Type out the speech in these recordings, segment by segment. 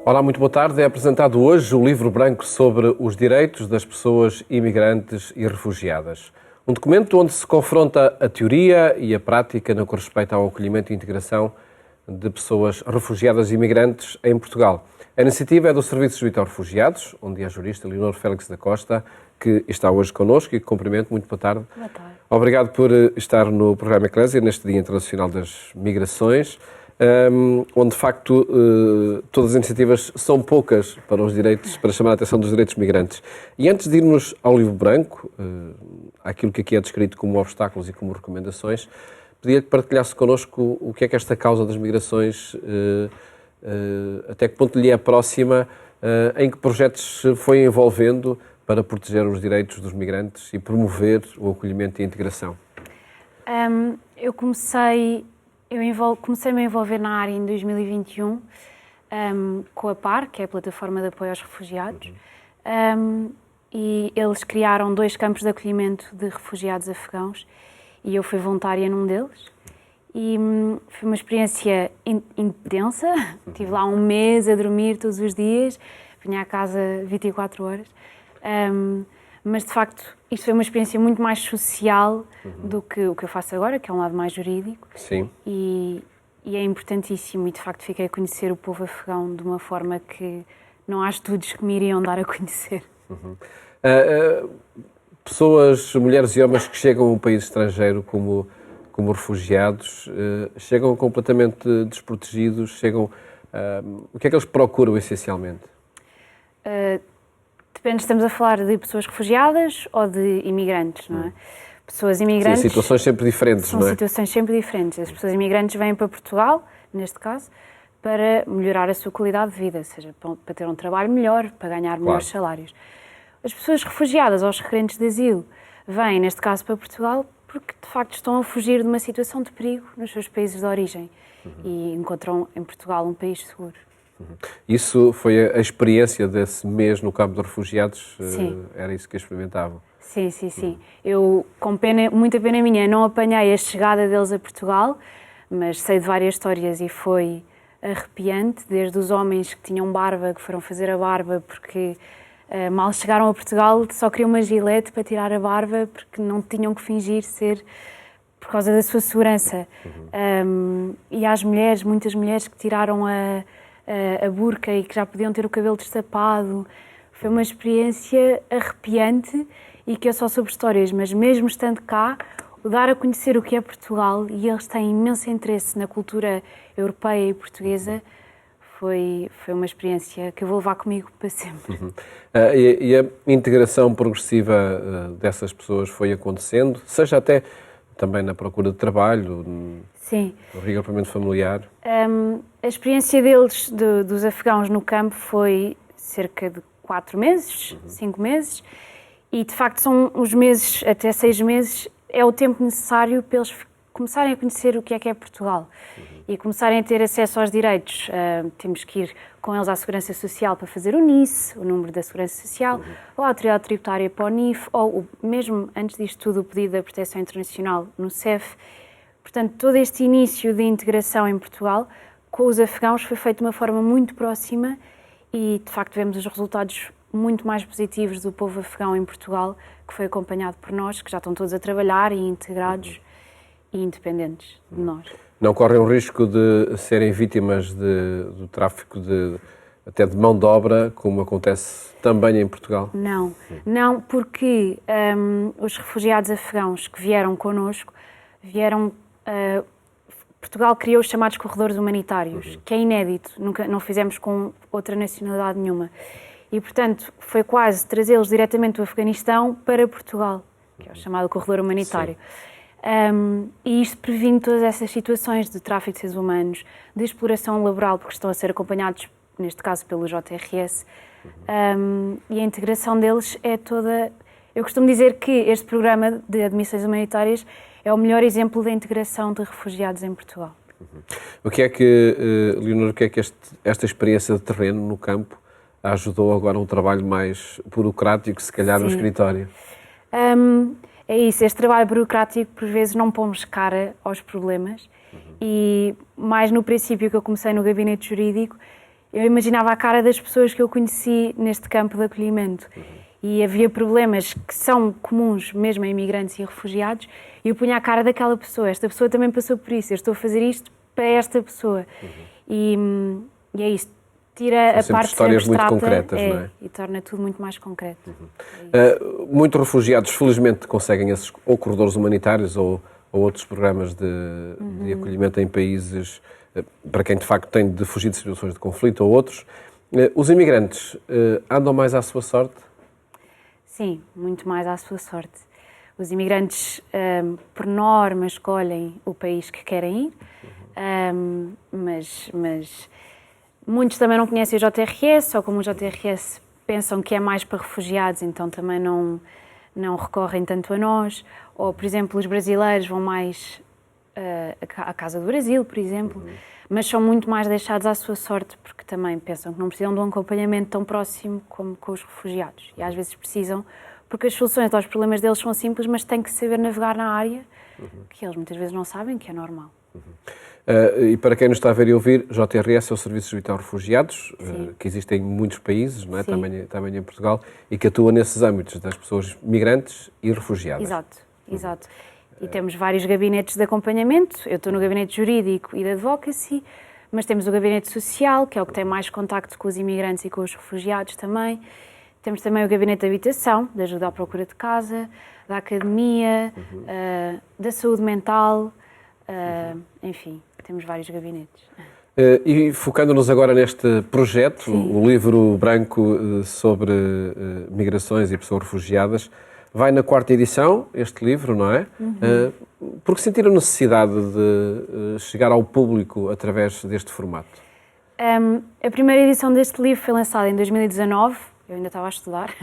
Olá, muito boa tarde. É apresentado hoje o livro branco sobre os direitos das pessoas imigrantes e refugiadas. Um documento onde se confronta a teoria e a prática no que respeita ao acolhimento e integração de pessoas refugiadas e imigrantes em Portugal. A iniciativa é do Serviço de Justiça aos Refugiados, onde é a jurista Leonor Félix da Costa, que está hoje connosco e que cumprimento. Muito boa tarde. Boa tarde. Obrigado por estar no programa Eclésia, neste Dia Internacional das Migrações, onde de facto todas as iniciativas são poucas para os direitos, para chamar a atenção dos direitos migrantes. E antes de irmos ao livro branco, àquilo que aqui é descrito como obstáculos e como recomendações, pedia que partilhasse connosco o que é que esta causa das migrações, até que ponto lhe é próxima, em que projetos se foi envolvendo para proteger os direitos dos migrantes e promover o acolhimento e a integração. Eu comecei-me a envolver na área em 2021 com a PAR, que é a Plataforma de Apoio aos Refugiados, e eles criaram 2 campos de acolhimento de refugiados afegãos e eu fui voluntária num deles. E foi uma experiência intensa, estive lá um mês a dormir todos os dias, vinha a casa 24 horas. Mas, de facto, isto foi uma experiência muito mais social do que o que eu faço agora, que é um lado mais jurídico. Sim. E é importantíssimo. E, de facto, fiquei a conhecer o povo afegão de uma forma que não há estudos que me iriam dar a conhecer. Pessoas, mulheres e homens que chegam a um país estrangeiro como refugiados, chegam completamente desprotegidos, o que é que eles procuram, essencialmente? Depende se estamos a falar de pessoas refugiadas ou de imigrantes, não é? Pessoas imigrantes... Sim, situações sempre diferentes, são não é? situações sempre diferentes. As pessoas imigrantes vêm para Portugal, neste caso, para melhorar a sua qualidade de vida, seja para ter um trabalho melhor, para ganhar melhores salários. As pessoas refugiadas ou os requerentes de asilo vêm, neste caso, para Portugal porque, de facto, estão a fugir de uma situação de perigo nos seus países de origem e encontram em Portugal um país seguro. Isso foi a experiência desse mês no campo de refugiados? Sim. Era isso que experimentavam? Sim, sim, sim. Eu, com muita pena minha, não apanhei a chegada deles a Portugal, mas sei de várias histórias e foi arrepiante, desde os homens que tinham barba, que foram fazer a barba porque mal chegaram a Portugal, só queriam uma gilete para tirar a barba porque não tinham que fingir ser por causa da sua segurança. E às mulheres, muitas mulheres que tiraram a burca e que já podiam ter o cabelo destapado. Foi uma experiência arrepiante e que eu só soube histórias, mas mesmo estando cá, o dar a conhecer o que é Portugal, e eles têm imenso interesse na cultura europeia e portuguesa, foi uma experiência que eu vou levar comigo para sempre. E a integração progressiva dessas pessoas foi acontecendo, seja até também na procura de trabalho, Sim. no reagrupamento familiar? A experiência deles, dos afegãos no campo, foi cerca de 4 meses, 5 meses, e de facto são os meses, até 6 meses, é o tempo necessário para eles começarem a conhecer o que é Portugal e começarem a ter acesso aos direitos. Temos que ir com eles à Segurança Social para fazer o NIS, o número da Segurança Social, ou à Autoridade Tributária para o NIF, ou mesmo, antes disto tudo, o pedido da Proteção Internacional no CEF. Portanto, todo este início de integração em Portugal com os afegãos foi feito de uma forma muito próxima e, de facto, vemos os resultados muito mais positivos do povo afegão em Portugal, que foi acompanhado por nós, que já estão todos a trabalhar e integrados e independentes de nós. Não correm o risco de serem vítimas do tráfico até de mão de obra, como acontece também em Portugal? Não, porque os refugiados afegãos que vieram connosco, Portugal criou os chamados corredores humanitários, que é inédito, não fizemos com outra nacionalidade nenhuma. E, portanto, foi quase trazê-los diretamente do Afeganistão para Portugal, que é o chamado corredor humanitário. E isto previne todas essas situações de tráfico de seres humanos, de exploração laboral, porque estão a ser acompanhados, neste caso, pelo JRS, e a integração deles é toda... Eu costumo dizer que este programa de admissões humanitárias é o melhor exemplo da integração de refugiados em Portugal. O que é que, Leonor, o que é que esta experiência de terreno no campo ajudou agora a um trabalho mais burocrático, se calhar, no escritório? É isso, este trabalho burocrático, por vezes, não pomos cara aos problemas e, mais no princípio que eu comecei no gabinete jurídico, eu imaginava a cara das pessoas que eu conheci neste campo de acolhimento. E havia problemas que são comuns mesmo a imigrantes e refugiados, e eu punha a cara daquela pessoa. Esta pessoa também passou por isso, eu estou a fazer isto para esta pessoa. E é isto. Tira São a parte histórias muito abstrata, concretas, não é? E torna tudo muito mais concreto. Muitos refugiados, felizmente, conseguem esses ou corredores humanitários ou outros programas de acolhimento em países para quem, de facto, tem de fugir de situações de conflito ou outros. Os imigrantes andam mais à sua sorte? Sim, muito mais à sua sorte. Os imigrantes, por norma, escolhem o país que querem ir, mas muitos também não conhecem o JRS, ou como o JRS pensam que é mais para refugiados, então também não recorrem tanto a nós. Ou, por exemplo, os brasileiros vão mais à Casa do Brasil, por exemplo, mas são muito mais deixados à sua sorte, porque também pensam que não precisam de um acompanhamento tão próximo como com os refugiados. E às vezes precisam, porque as soluções aos problemas deles são simples, mas têm que saber navegar na área, que eles muitas vezes não sabem, que é normal. E para quem nos está a ver e ouvir, JRS é o Serviço de Vital Refugiados, que existe em muitos países, não é? Também em Portugal, e que atua nesses âmbitos das pessoas migrantes e refugiadas. Exato. E temos vários gabinetes de acompanhamento. Eu estou no gabinete jurídico e de advocacy, mas temos o gabinete social, que é o que tem mais contacto com os imigrantes e com os refugiados também. Temos também o gabinete de habitação, de ajuda à procura de casa, da academia, da saúde mental, enfim, temos vários gabinetes. E focando-nos agora neste projeto, o livro branco sobre migrações e pessoas refugiadas, vai na 4ª edição, este livro, não é? Porque sentiram necessidade de chegar ao público através deste formato? A primeira edição deste livro foi lançada em 2019, eu ainda estava a estudar.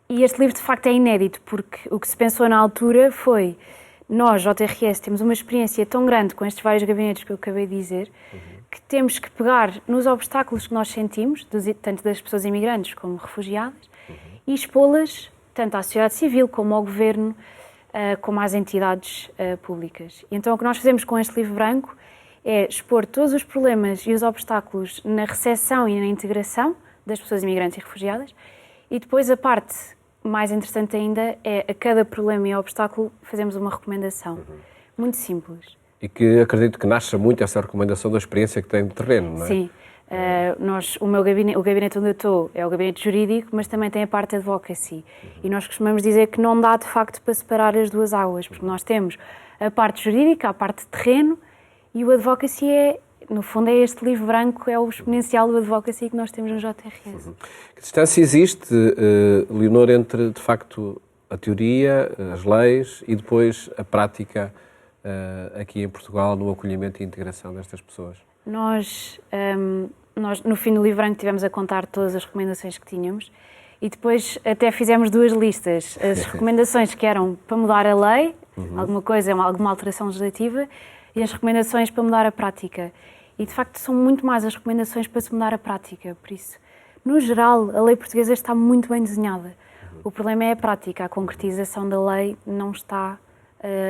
E este livro, de facto, é inédito, porque o que se pensou na altura foi: nós, JRS, temos uma experiência tão grande com estes vários gabinetes que eu acabei de dizer, que temos que pegar nos obstáculos que nós sentimos, tanto das pessoas imigrantes como refugiadas, e expô-las tanto à sociedade civil como ao governo, como às entidades públicas. E então o que nós fazemos com este livro branco é expor todos os problemas e os obstáculos na recepção e na integração das pessoas imigrantes e refugiadas, e depois a parte mais interessante ainda é, a cada problema e obstáculo, fazemos uma recomendação. Muito simples. E que acredito que nasça muito essa recomendação da experiência que tem de terreno, não é? Sim. O gabinete onde eu estou é o gabinete jurídico, mas também tem a parte de advocacy. E nós costumamos dizer que não dá, de facto, para separar as duas águas, porque nós temos a parte jurídica, a parte de terreno, e o advocacy no fundo, é este livro branco, é o exponencial do advocacy que nós temos no JRS. Que distância existe, Leonor, entre, de facto, a teoria, as leis e depois a prática aqui em Portugal no acolhimento e integração destas pessoas? Nós, no fim do livro branco, tivemos a contar todas as recomendações que tínhamos e depois até fizemos 2 listas. As recomendações que eram para mudar a lei, alguma coisa, alguma alteração legislativa, e as recomendações para mudar a prática. E, de facto, são muito mais as recomendações para se mudar a prática. Por isso, no geral, a lei portuguesa está muito bem desenhada. O problema é a prática. A concretização da lei não está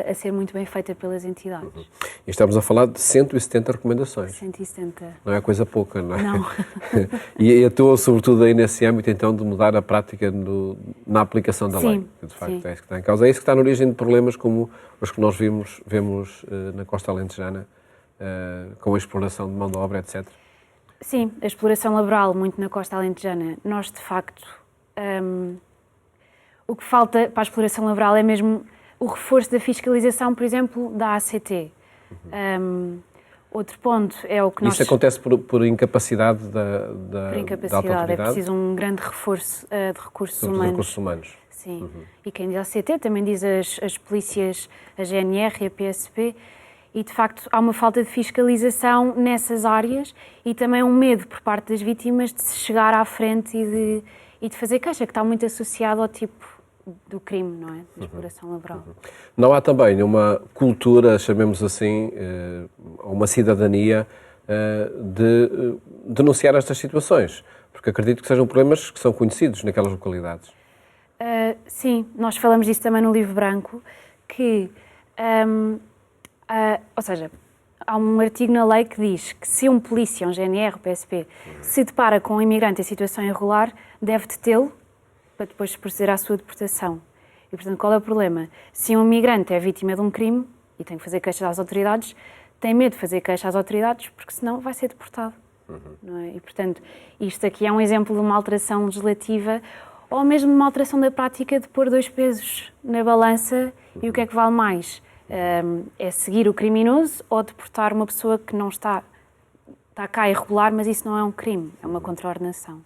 a ser muito bem feita pelas entidades. E estamos a falar de 170 recomendações. 170. Não é coisa pouca, não é? Não. E atua, sobretudo, aí nesse âmbito, então, de mudar a prática na aplicação da lei. De facto, é isso que está em causa. É isso que está na origem de problemas como os que nós vemos na costa alentejana, com a exploração de mão de obra, etc. Sim, a exploração laboral, muito na costa alentejana. Nós, de facto, o que falta para a exploração laboral é mesmo o reforço da fiscalização, por exemplo, da ACT. Outro ponto é o que nós... Isso acontece por incapacidade da autoridade? É preciso um grande reforço de recursos humanos. Sim. E quem diz ACT também diz as polícias, a GNR e a PSP. E, de facto, há uma falta de fiscalização nessas áreas e também um medo por parte das vítimas de se chegar à frente e de fazer queixa, que está muito associado ao tipo do crime, não é? Da exploração laboral. Não há também uma cultura, chamemos assim, uma cidadania de denunciar estas situações? Porque acredito que sejam problemas que são conhecidos naquelas localidades. Sim, nós falamos disso também no livro branco, que... ou seja, há um artigo na lei que diz que se um polícia, um GNR, um PSP, se depara com um imigrante em situação irregular, deve detê-lo para depois proceder à sua deportação. E, portanto, qual é o problema? Se um imigrante é vítima de um crime e tem que fazer queixa às autoridades, tem medo de fazer queixa às autoridades porque senão vai ser deportado. Não é? E, portanto, isto aqui é um exemplo de uma alteração legislativa ou mesmo de uma alteração da prática de pôr dois pesos na balança e o que é que vale mais? É seguir o criminoso ou deportar uma pessoa que não está cá irregular, mas isso não é um crime, é uma contraordenação.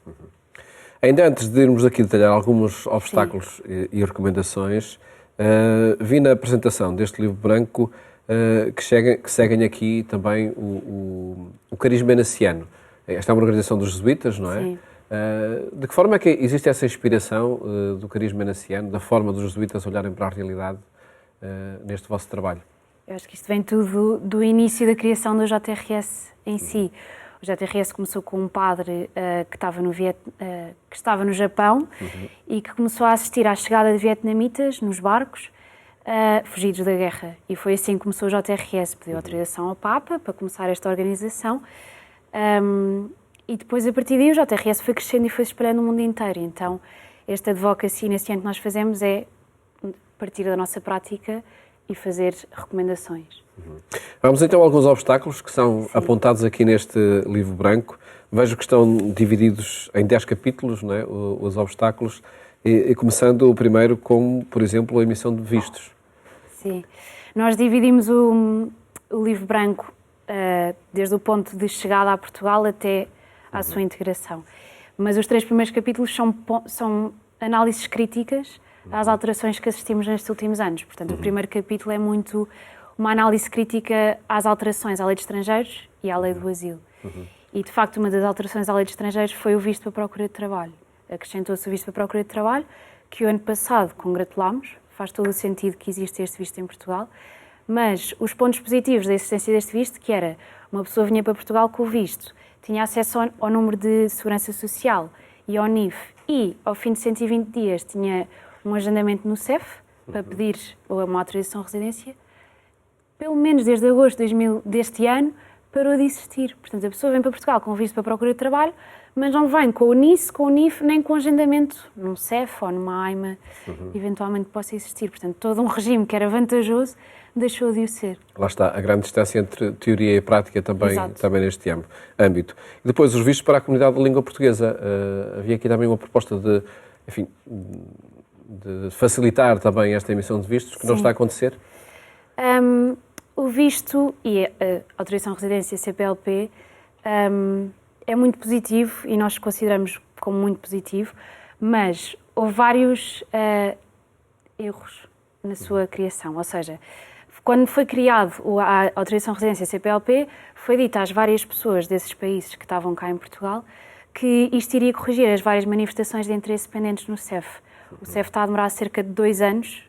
Ainda antes de irmos aqui detalhar alguns obstáculos e recomendações, vi na apresentação deste livro branco que seguem aqui também o carisma enaciano. Esta é uma organização dos jesuítas, não é? Sim. De que forma é que existe essa inspiração do carisma enaciano, da forma dos jesuítas olharem para a realidade neste vosso trabalho? Eu acho que isto vem tudo do início da criação do JRS em si. O JRS começou com um padre que estava no Japão e que começou a assistir à chegada de vietnamitas nos barcos, fugidos da guerra. E foi assim que começou o JRS. Pediu autorização ao Papa para começar esta organização. E depois, a partir daí, o JRS foi crescendo e foi se espalhando no mundo inteiro. Então, esta advocacy nesse ano que nós fazemos é partir da nossa prática e fazer recomendações. Vamos então a alguns obstáculos que são apontados aqui neste livro branco. Vejo que estão divididos em 10 capítulos, não é? Os obstáculos, e começando o primeiro com, por exemplo, a emissão de vistos. Sim. Nós dividimos o livro branco desde o ponto de chegada a Portugal até à sua integração. Mas os 3 primeiros capítulos são análises críticas às alterações que assistimos nestes últimos anos. Portanto, o primeiro capítulo é muito uma análise crítica às alterações à lei de estrangeiros e à lei do asilo. E, de facto, uma das alterações à lei de estrangeiros foi o visto para procura de trabalho. Acrescentou-se o visto para procura de trabalho, que o ano passado congratulámos. Faz todo o sentido que existe este visto em Portugal. Mas os pontos positivos da existência deste visto, que era uma pessoa vinha para Portugal com o visto, tinha acesso ao número de segurança social e ao NIF, e ao fim de 120 dias tinha um agendamento no CEF para pedir uma autorização de residência, pelo menos desde agosto deste ano, parou de existir. Portanto, a pessoa vem para Portugal com visto para procura de trabalho, mas não vem com o NIS, com o NIF, nem com agendamento num CEF ou numa AIMA, eventualmente possa existir. Portanto, todo um regime que era vantajoso deixou de o ser. Lá está, a grande distância entre teoria e prática também neste âmbito. E depois, os vistos para a comunidade de língua portuguesa. Havia aqui também uma proposta de facilitar também esta emissão de vistos, que não está a acontecer? O visto e a autorização de residência CPLP é muito positivo e nós consideramos como muito positivo, mas houve vários erros na sua criação. Ou seja, quando foi criado a autorização de residência CPLP, foi dito às várias pessoas desses países que estavam cá em Portugal que isto iria corrigir as várias manifestações de interesse pendentes no CEF. O CEF está a demorar cerca de 2 anos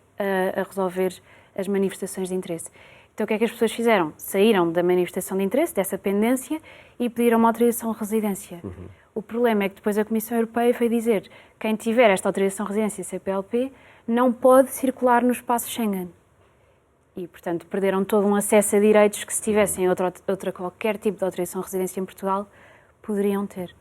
a resolver as manifestações de interesse. Então, o que é que as pessoas fizeram? Saíram da manifestação de interesse, dessa pendência, e pediram uma autorização de residência. O problema é que depois a Comissão Europeia foi dizer que quem tiver esta autorização de residência CPLP não pode circular no espaço Schengen. E, portanto, perderam todo um acesso a direitos que, se tivessem qualquer tipo de autorização de residência em Portugal, poderiam ter.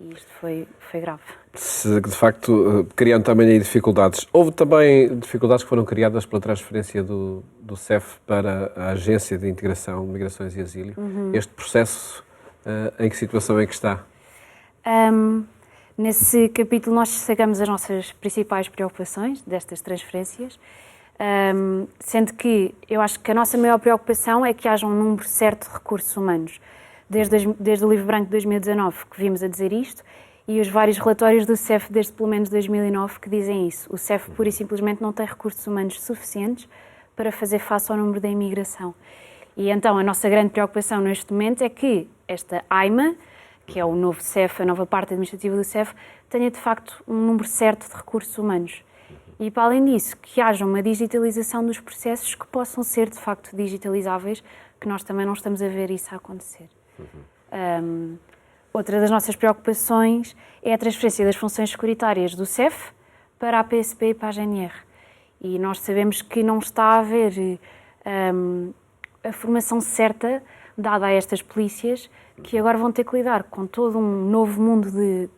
E isto foi grave. Se, de facto, criando também aí dificuldades. Houve também dificuldades que foram criadas pela transferência do CEF para a Agência de Integração, Migrações e Asilo. Este processo, em que situação é que está? Nesse capítulo nós destacamos as nossas principais preocupações destas transferências, sendo que eu acho que a nossa maior preocupação é que haja um número certo de recursos humanos. Desde o Livro Branco de 2019 que vimos a dizer isto, e os vários relatórios do CEF desde pelo menos 2009 que dizem isso. O CEF pura e simplesmente não tem recursos humanos suficientes para fazer face ao número da imigração. E então a nossa grande preocupação neste momento é que esta AIMA, que é o novo CEF, a nova parte administrativa do CEF, tenha de facto um número certo de recursos humanos. E para além disso, que haja uma digitalização dos processos que possam ser de facto digitalizáveis, que nós também não estamos a ver isso a acontecer. Outra das nossas preocupações é a transferência das funções securitárias do CEF para a PSP e para a GNR. E nós sabemos que não está a haver a formação certa dada a estas polícias, que agora vão ter que lidar com todo um novo mundo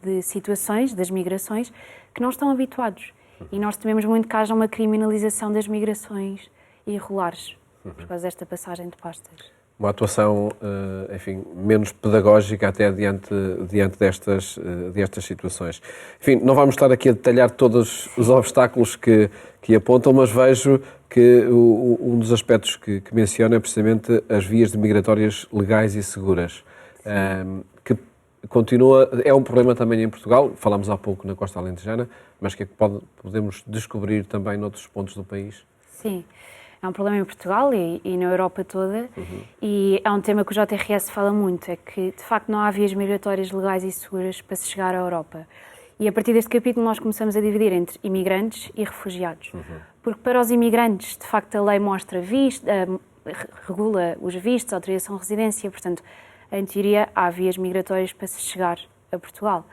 de situações, das migrações, que não estão habituados. E nós tememos muito que haja uma criminalização das migrações irregulares, por causa desta passagem de pastas. Uma atuação, enfim, menos pedagógica até diante destas situações. Enfim, não vamos estar aqui a detalhar todos os obstáculos que apontam, mas vejo que um dos aspectos que menciona é precisamente as vias migratórias legais e seguras, que continua, é um problema também em Portugal, falámos há pouco na Costa Alentejana, mas que podemos descobrir também noutros pontos do país. Sim. É um problema em Portugal e na Europa toda, e é um tema que o JRS fala muito, é que de facto não há vias migratórias legais e seguras para se chegar à Europa. E a partir deste capítulo nós começamos a dividir entre imigrantes e refugiados. Porque para os imigrantes, de facto, a lei mostra regula os vistos, a autorização de residência, portanto, em teoria há vias migratórias para se chegar a Portugal.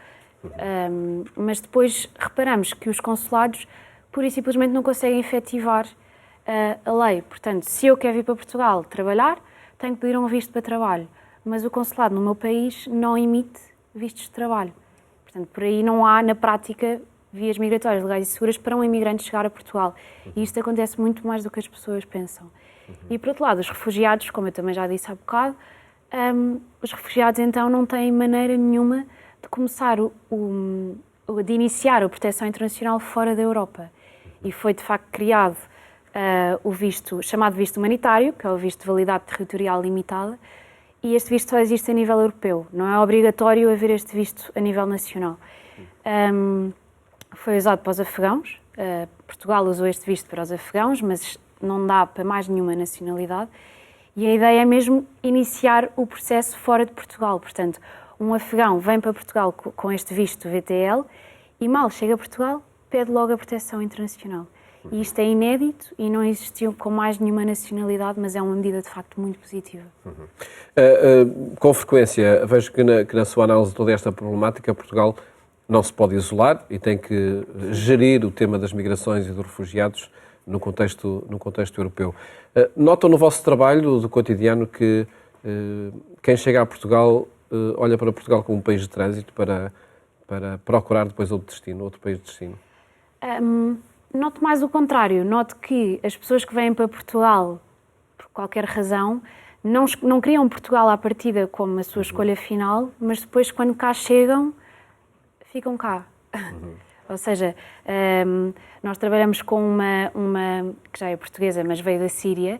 Mas depois reparamos que os consulados pura e simplesmente não conseguem efetivar a lei. Portanto, se eu quero vir para Portugal trabalhar, tenho que pedir um visto para trabalho. Mas o consulado no meu país não emite vistos de trabalho. Portanto, por aí não há, na prática, vias migratórias legais e seguras para um imigrante chegar a Portugal. E isto acontece muito mais do que as pessoas pensam. E, por outro lado, os refugiados, como eu também já disse há bocado, os refugiados, então, não têm maneira nenhuma de começar de iniciar a proteção internacional fora da Europa. E foi, de facto, criado o visto, chamado visto humanitário, que é o visto de validade territorial limitada, e este visto só existe a nível europeu. Não é obrigatório haver este visto a nível nacional. Foi usado para os afegãos. Portugal usou este visto para os afegãos, mas não dá para mais nenhuma nacionalidade. E a ideia é mesmo iniciar o processo fora de Portugal. Portanto, um afegão vem para Portugal com este visto VTL e mal chega a Portugal, pede logo a proteção internacional. E isto é inédito e não existiu com mais nenhuma nacionalidade, mas é uma medida de facto muito positiva. Com frequência, vejo que na sua análise de toda esta problemática, Portugal não se pode isolar e tem que gerir o tema das migrações e dos refugiados no contexto europeu. Notam no vosso trabalho do cotidiano que quem chega a Portugal olha para Portugal como um país de trânsito para procurar depois outro país de destino? Noto mais o contrário. Noto que as pessoas que vêm para Portugal, por qualquer razão, não criam Portugal à partida como a sua escolha final, mas depois, quando cá chegam, ficam cá. Ou seja, nós trabalhamos com uma que já é portuguesa, mas veio da Síria,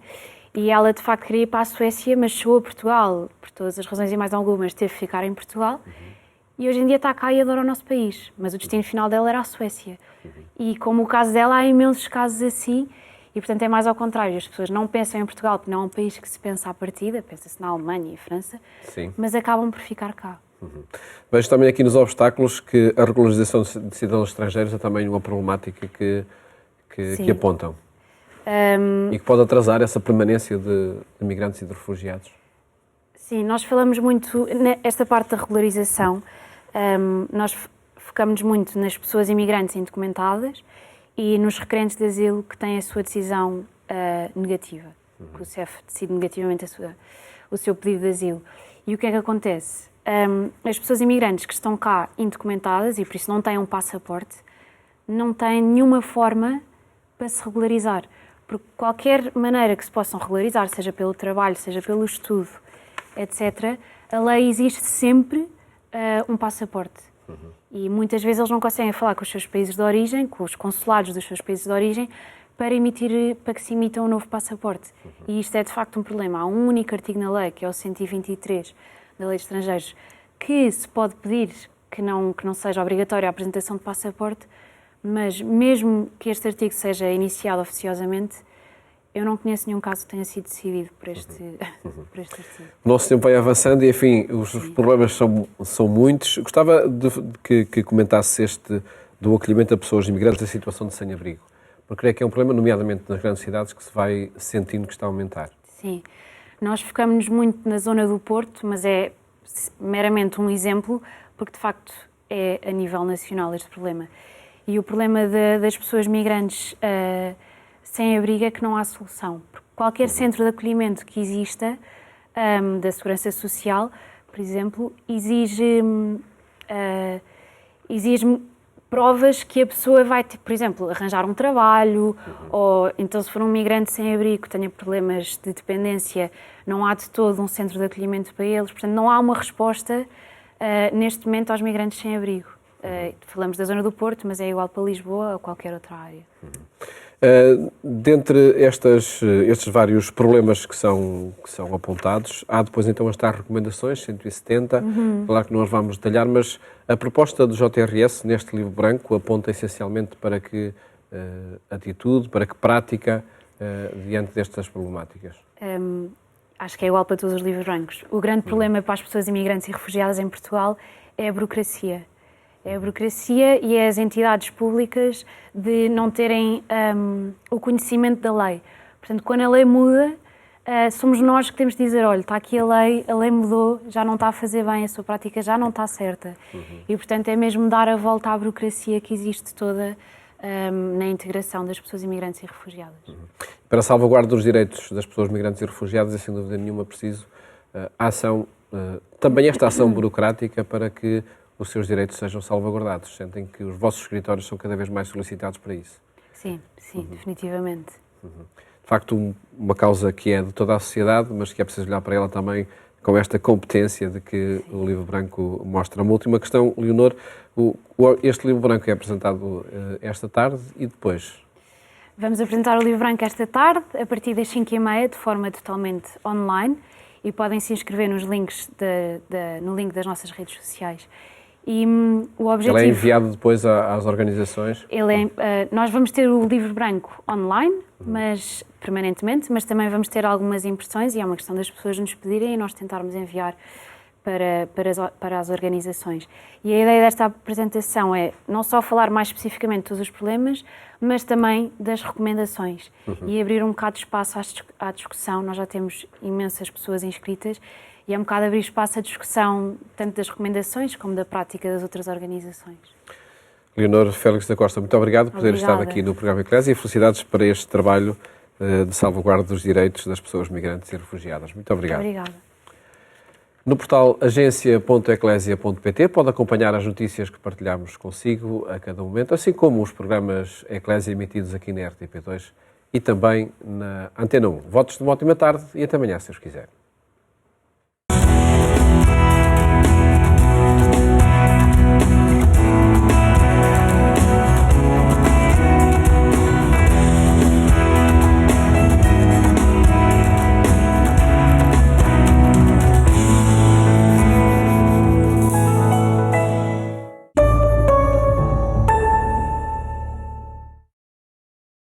e ela, de facto, queria ir para a Suécia, mas chegou a Portugal, por todas as razões e mais algumas, teve que ficar em Portugal. E hoje em dia está cá e adora o nosso país, mas o destino final dela era a Suécia. E como o caso dela, há imensos casos assim, e portanto é mais ao contrário. As pessoas não pensam em Portugal, porque não é um país que se pensa à partida, pensa-se na Alemanha e França, sim, mas acabam por ficar cá. Vejo também aqui nos obstáculos que a regularização de cidadãos estrangeiros é também uma problemática que apontam. E que pode atrasar essa permanência de migrantes e de refugiados. Sim, nós falamos muito nesta parte da regularização. Nós focamos muito nas pessoas imigrantes indocumentadas e nos requerentes de asilo que têm a sua decisão negativa, que o CEF decide negativamente o seu pedido de asilo. E o que é que acontece? As pessoas imigrantes que estão cá indocumentadas e por isso não têm um passaporte, não têm nenhuma forma para se regularizar. Porque qualquer maneira que se possam regularizar, seja pelo trabalho, seja pelo estudo, etc., a lei exige sempre um passaporte. E muitas vezes eles não conseguem falar com os seus países de origem, com os consulados dos seus países de origem, para que se emita um novo passaporte. E isto é de facto um problema. Há um único artigo na lei, que é o 123 da Lei de Estrangeiros, que se pode pedir que não seja obrigatória a apresentação de passaporte, mas mesmo que este artigo seja iniciado oficiosamente, eu não conheço nenhum caso que tenha sido decidido por este artigo. O nosso tempo vai avançando e, enfim, os problemas são muitos. Gostava que comentasse do acolhimento a pessoas imigrantes em situação de sem-abrigo, porque creio que é um problema, nomeadamente nas grandes cidades, que se vai sentindo que está a aumentar. Sim. Nós focamos-nos muito na zona do Porto, mas é meramente um exemplo, porque de facto é a nível nacional este problema. E o problema das pessoas migrantes sem abrigo é que não há solução. Porque Qualquer centro de acolhimento que exista, da Segurança Social, por exemplo, exige provas que a pessoa vai ter, por exemplo, arranjar um trabalho, ou então se for um migrante sem abrigo que tenha problemas de dependência, não há de todo um centro de acolhimento para eles. Portanto, não há uma resposta neste momento aos migrantes sem abrigo. Falamos da zona do Porto, mas é igual para Lisboa ou qualquer outra área. Dentre estes vários problemas que são apontados, há depois então as tais recomendações, 170, claro que nós vamos detalhar, mas a proposta do JRS neste livro branco aponta essencialmente para que atitude, para que prática diante destas problemáticas? Acho que é igual para todos os livros brancos. O grande problema para as pessoas imigrantes e refugiadas em Portugal é a burocracia. É a burocracia e é as entidades públicas de não terem o conhecimento da lei. Portanto, quando a lei muda, somos nós que temos de dizer, olha, está aqui a lei mudou, já não está a fazer bem, a sua prática já não está certa. E, portanto, é mesmo dar a volta à burocracia que existe toda na integração das pessoas imigrantes e refugiadas. Para a salvaguarda dos direitos das pessoas migrantes e refugiadas é, sem dúvida nenhuma, preciso a ação, também esta ação burocrática para que os seus direitos sejam salvaguardados. Sentem que os vossos escritórios são cada vez mais solicitados para isso? Sim, definitivamente. De facto, uma causa que é de toda a sociedade, mas que é preciso olhar para ela também com esta competência de que o livro branco mostra. Uma última questão, Leonor. Este livro branco é apresentado esta tarde e depois? Vamos apresentar o livro branco esta tarde, a partir das 5h30, de forma totalmente online, e podem se inscrever nos links no link das nossas redes sociais. E o objetivo... Ele é enviado depois às organizações? Nós vamos ter o livro branco online, mas permanentemente, mas também vamos ter algumas impressões e é uma questão das pessoas nos pedirem e nós tentarmos enviar para as organizações. E a ideia desta apresentação é não só falar mais especificamente de todos os problemas, mas também das recomendações e abrir um bocado de espaço à discussão. Nós já temos imensas pessoas inscritas e é um bocado abrir espaço à discussão tanto das recomendações como da prática das outras organizações. Leonor Félix da Costa, muito obrigado por ter estado aqui no programa Eclésia e felicidades para este trabalho de salvaguarda dos direitos das pessoas migrantes e refugiadas. Muito obrigado. Obrigada. No portal agência.eclésia.pt pode acompanhar as notícias que partilhamos consigo a cada momento, assim como os programas Eclésia emitidos aqui na RTP2 e também na Antena 1. Votos de uma ótima tarde e até amanhã, se os quiser.